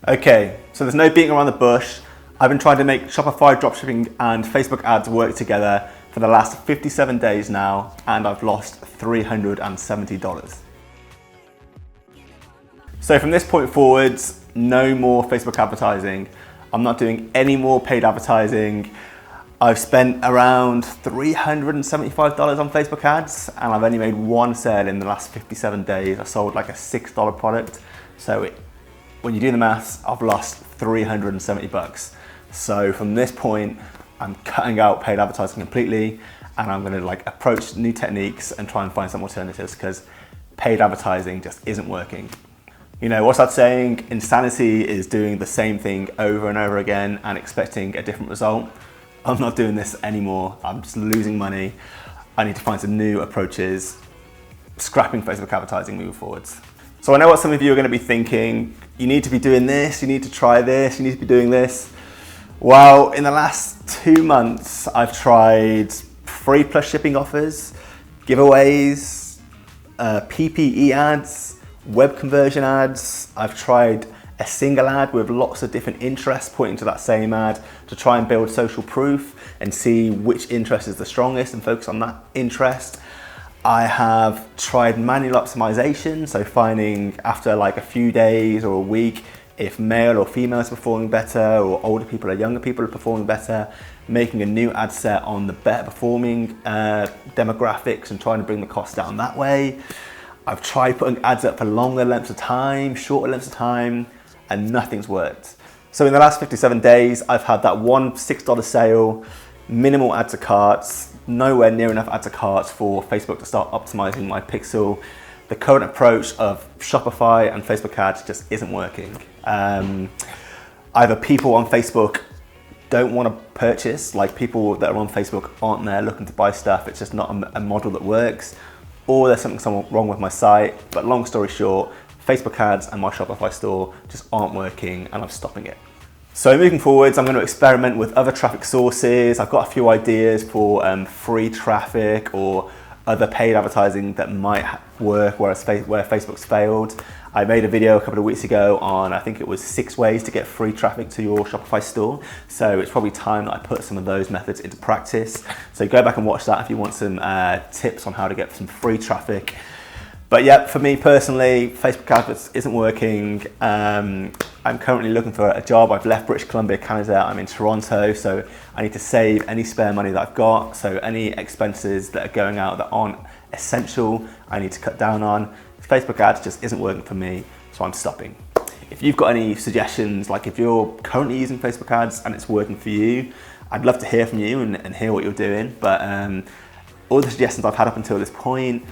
Okay, so there's no beating around the bush. I've been trying to make Shopify dropshipping and Facebook ads work together for the last 57 days now, and I've lost $370. So from this point forwards, no more Facebook advertising. I'm not doing any more paid advertising. I've spent around $375 on Facebook ads, and I've only made one sale in the last 57 days. I sold like a $6 product. So when you do the maths, I've lost 370 bucks. So from this point, I'm cutting out paid advertising completely, and I'm gonna approach new techniques and try and find some alternatives, because paid advertising just isn't working. You know, what's that saying? Insanity is doing the same thing over and over again and expecting a different result. I'm not doing this anymore. I'm just losing money. I need to find some new approaches, scrapping Facebook advertising moving forwards. So I know what some of you are going to be thinking. You need to be doing this, you need to try this, you need to be doing this. Well, in the last 2 months, I've tried free plus shipping offers, giveaways, PPE ads, web conversion ads. I've tried a single ad with lots of different interests pointing to that same ad to try and build social proof and see which interest is the strongest and focus on that interest. I have tried manual optimization, so finding after a few days or a week if male or female is performing better, or older people or younger people are performing better, making a new ad set on the better performing demographics and trying to bring the cost down that way. I've tried putting ads up for longer lengths of time, shorter lengths of time, and nothing's worked. So in the last 57 days, I've had that one $6 sale, minimal add to carts, nowhere near enough add to carts for Facebook to start optimizing my pixel. The current approach of Shopify and Facebook ads just isn't working. Either people on Facebook don't want to purchase, people that are on Facebook aren't there looking to buy stuff, it's just not a model that works, or there's something wrong with my site. But long story short, Facebook ads and my Shopify store just aren't working, and I'm stopping it. So moving forwards, I'm going to experiment with other traffic sources. I've got a few ideas for free traffic or other paid advertising that might work where Facebook's failed. I made a video a couple of weeks ago on, I think it was 6 ways to get free traffic to your Shopify store. So it's probably time that I put some of those methods into practice. So go back and watch that if you want some tips on how to get some free traffic. But yeah, for me personally, Facebook ads isn't working. I'm currently looking for a job. I've left British Columbia, Canada. I'm in Toronto, so I need to save any spare money that I've got. So any expenses that are going out that aren't essential, I need to cut down on. Facebook ads just isn't working for me, so I'm stopping. If you've got any suggestions, if you're currently using Facebook ads and it's working for you, I'd love to hear from you and hear what you're doing. But all the suggestions I've had up until this point,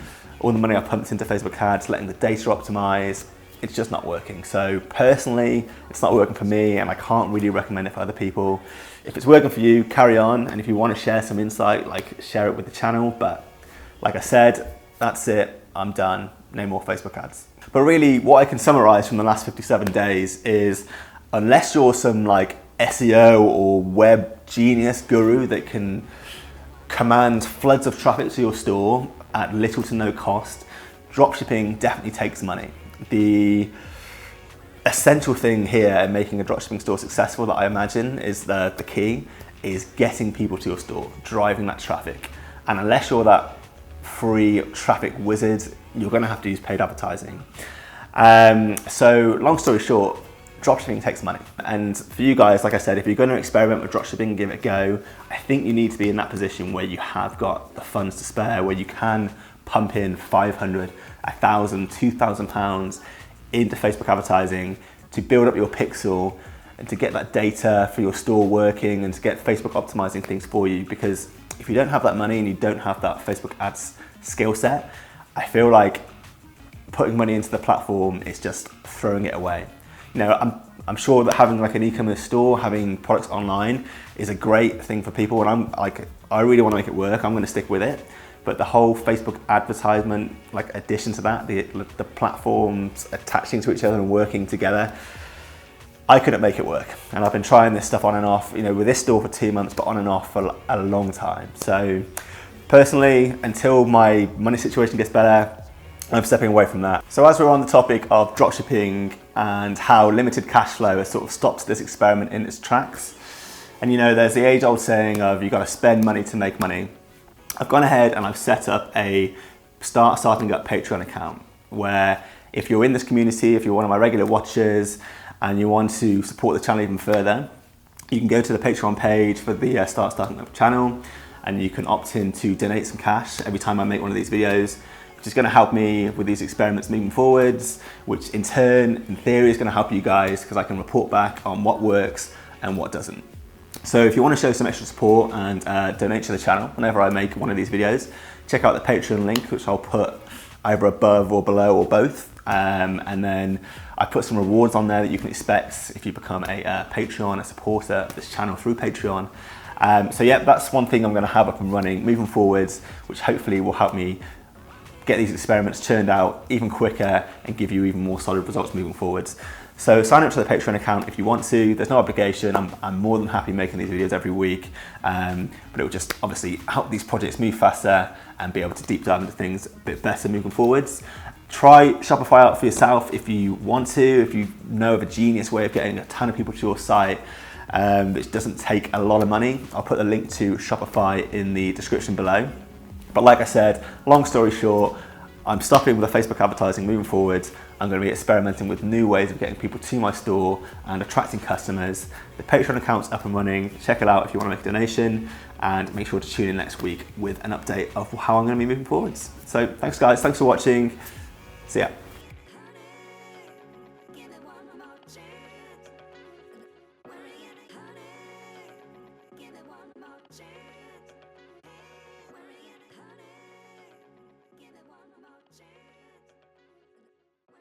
all the money I've pumped into Facebook ads, letting the data optimize, it's just not working. So personally, it's not working for me, and I can't really recommend it for other people. If it's working for you, carry on. And if you want to share some insight, share it with the channel. But like I said, that's it, I'm done. No more Facebook ads. But really, what I can summarize from the last 57 days is, unless you're some SEO or web genius guru that can command floods of traffic to your store at little to no cost, dropshipping definitely takes money. The essential thing here in making a dropshipping store successful, that I imagine is the key, is getting people to your store, driving that traffic. And unless you're that free traffic wizard, you're going to have to use paid advertising. So long story short, dropshipping takes money. And for you guys, like I said, if you're going to experiment with dropshipping, give it a go. I think you need to be in that position where you have got the funds to spare, where you can pump in 500, 1,000, 2,000 pounds into Facebook advertising to build up your pixel and to get that data for your store working and to get Facebook optimizing things for you. Because if you don't have that money and you don't have that Facebook ads skill set, I feel like putting money into the platform is just throwing it away. You know, I'm sure that having an e-commerce store, having products online is a great thing for people, and I really want to make it work. I'm going to stick with it. But the whole Facebook advertisement, addition to that, the platforms attaching to each other and working together, I couldn't make it work. And I've been trying this stuff on and off, with this store for 2 months, but on and off for a long time. So personally, until my money situation gets better, I'm stepping away from that. So as we're on the topic of dropshipping and how limited cash flow has sort of stopped this experiment in its tracks. And you know, there's the age-old saying of you got to spend money to make money. I've gone ahead and I've set up a starting up Patreon account where if you're in this community, if you're one of my regular watchers and you want to support the channel even further, you can go to the Patreon page for the starting up channel and you can opt in to donate some cash every time I make one of these videos, which is going to help me with these experiments moving forwards, which in turn, in theory, is going to help you guys because I can report back on what works and what doesn't. So if you want to show some extra support and donate to the channel whenever I make one of these videos, check out the Patreon link, which I'll put either above or below or both. And then I put some rewards on there that you can expect if you become a Patreon, a supporter of this channel through Patreon. So yeah, that's one thing I'm going to have up and running moving forwards, which hopefully will help me get these experiments churned out even quicker and give you even more solid results moving forwards. So sign up to the Patreon account if you want to. There's no obligation. I'm more than happy making these videos every week, but it will just obviously help these projects move faster and be able to deep dive into things a bit better moving forwards. Try Shopify out for yourself if you want to, if you know of a genius way of getting a ton of people to your site, which doesn't take a lot of money. I'll put a link to Shopify in the description below. But like I said, long story short, I'm stopping with the Facebook advertising moving forward. I'm going to be experimenting with new ways of getting people to my store and attracting customers. The Patreon account's up and running. Check it out if you want to make a donation, and make sure to tune in next week with an update of how I'm going to be moving forwards. So thanks guys, thanks for watching. See ya.